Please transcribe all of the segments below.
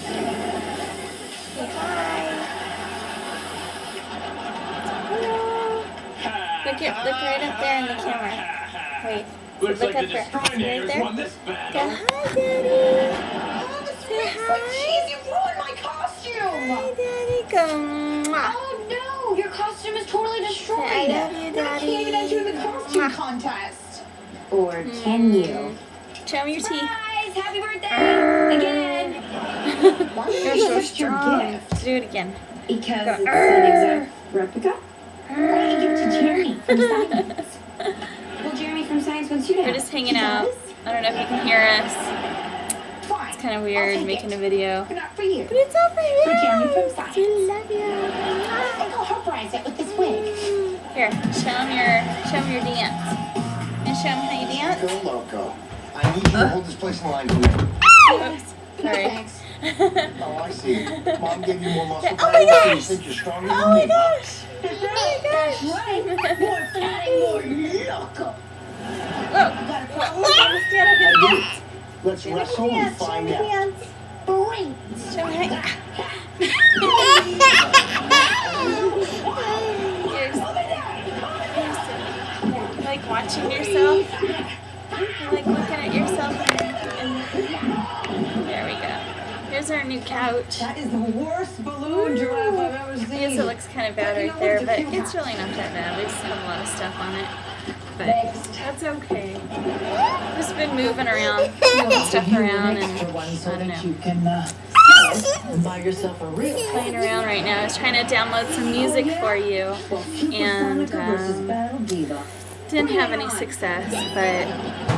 Say hi. Hello. Look right up there in the camera. Wait. Looks Look like up the there. Destroy See right Natives there? won this Go battle. hi, Daddy. Oh, this Say makes hi. like cheese. You ruined my costume. Hi, Daddy. Go. Mwah. Oh no, your costume is totally destroyed. I love you, Now I can't even Daddy. enter the costume Mwah. contest. Or can you? Show me your teeth. Surprise! Happy birthday! Again! Why did You're you so accept your strong. gift? Do it again. Because Go. it's an exact replica? Why don't you give it to Jeremy from Science? Well, Jeremy from Science wants you to We're have just it. hanging He out. does? I don't know if you can hear us. Fine. It's kind of I'll weird take making it. a video. But not for you. But it's all for you. For Jeremy from Science. We love you. I think I'll herperize it with this wig. Here, show him your dance. And show him how you dance. Go loco. I need you to hold this place in line for me. Oops. Sorry. Thanks. Oh, I see. Mom gave you more muscle. Oh my power, so you gosh. think you're stronger than Oh my me, gosh. That's Oh right. More fatty, more loco. Whoa. You got a Whoa. problem? Stand up I and do. dance. Let's Stand up wrestle and and dance. Show find me out. dance. Great. Show me how you like watching yourself. You like looking at yourself. And there we go. Here's our new couch. That is the worst balloon giraffe I've ever seen. I guess it looks kind of bad right there, but it's really not that bad. We just have a lot of stuff on it. But that's okay. Just been moving around, moving stuff around, and Extra one so I don't that know. you can buy yourself a real Playing around right now. I was trying to download some music for you, and versus Battle Diva. didn't have any success, but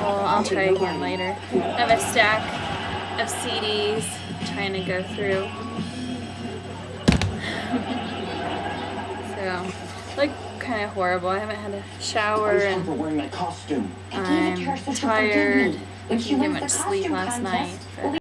I'll try again later. I have a stack of CDs trying to go through. So, look kind of horrible. I haven't had a shower I was and for wearing my costume. I gave it to her I'm so she'll forgive tired. me. I When she didn't get wins much the sleep costume last night. contest, But